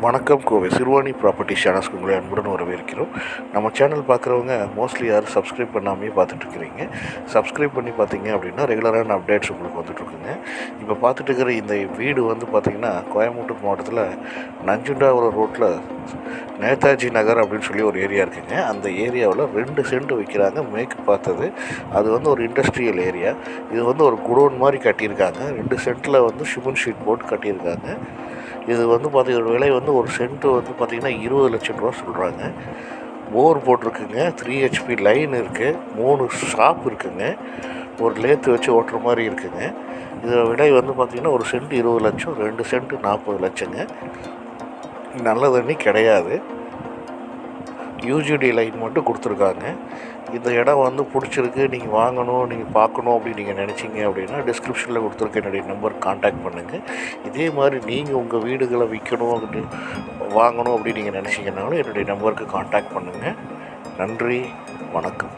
வணக்கம் கோவை சிறுவாணி ப்ராப்பர்ட்டி சேனல்ஸ்க்கு உங்களை அன்புடன் வரவேற்கிறோம். நம்ம சேனல் பார்க்குறவங்க மோஸ்ட்லி யாரும் சப்ஸ்கிரைப் பண்ணாமே பார்த்துட்ருக்கிறீங்க. சப்ஸ்கிரைப் பண்ணி பார்த்தீங்க அப்படின்னா ரெகுலரான அப்டேட்ஸ் உங்களுக்கு வந்துட்டுருக்குங்க. இப்போ பார்த்துட்டு இருக்கிற இந்த வீடு வந்து பார்த்திங்கன்னா கோயம்புத்தூர் மாவட்டத்தில் நஞ்சுண்டாபுரம் ரோட்டில் நேதாஜி நகர் அப்படின்னு சொல்லி ஒரு ஏரியா இருக்குங்க. அந்த ஏரியாவில் 2 சென்ட் விற்கிறாங்க. மேற்கு பார்த்தது அது வந்து ஒரு இண்டஸ்ட்ரியல் ஏரியா. இது வந்து ஒரு குடோன் மாதிரி கட்டியிருக்காங்க. 2 சென்ட்டில் வந்து சிமெண்ட் ஷீட் போட்டு கட்டியிருக்காங்க. இது வந்து பார்த்திங்கன்னா விலை வந்து ஒரு சென்ட்டு வந்து பார்த்திங்கன்னா 20 லட்சம் ரூபா சொல்கிறாங்க. போர் போட்டிருக்குங்க. 3 HP லைன் இருக்குது. 3 ஷாப் இருக்குங்க. ஒரு லேத்து வச்சு ஓட்டுற மாதிரி இருக்குங்க. இதோட விலை வந்து பார்த்திங்கன்னா ஒரு சென்ட் 20 லட்சம், 2 சென்ட் 40 லட்சங்க. நல்ல தண்ணி கிடையாது. யூஜிடி லைன் மட்டும் கொடுத்துருக்காங்க. இந்த இடம் வந்து பிடிச்சிருக்கு, நீங்கள் வாங்கணும், நீங்கள் பார்க்கணும் அப்படின்னு நீங்கள் நினச்சிங்க அப்படின்னா டிஸ்கிரிப்ஷனில் கொடுத்துருக்க என்னுடைய நம்பர் கான்டாக்ட் பண்ணுங்கள். இதே மாதிரி நீங்கள் உங்கள் வீடுகளை விற்கணும் அப்படின்னு வாங்கணும் அப்படின்னு நீங்கள் நினச்சிங்கனாலும் என்னுடைய நம்பருக்கு கான்டாக்ட் பண்ணுங்கள். நன்றி, வணக்கம்.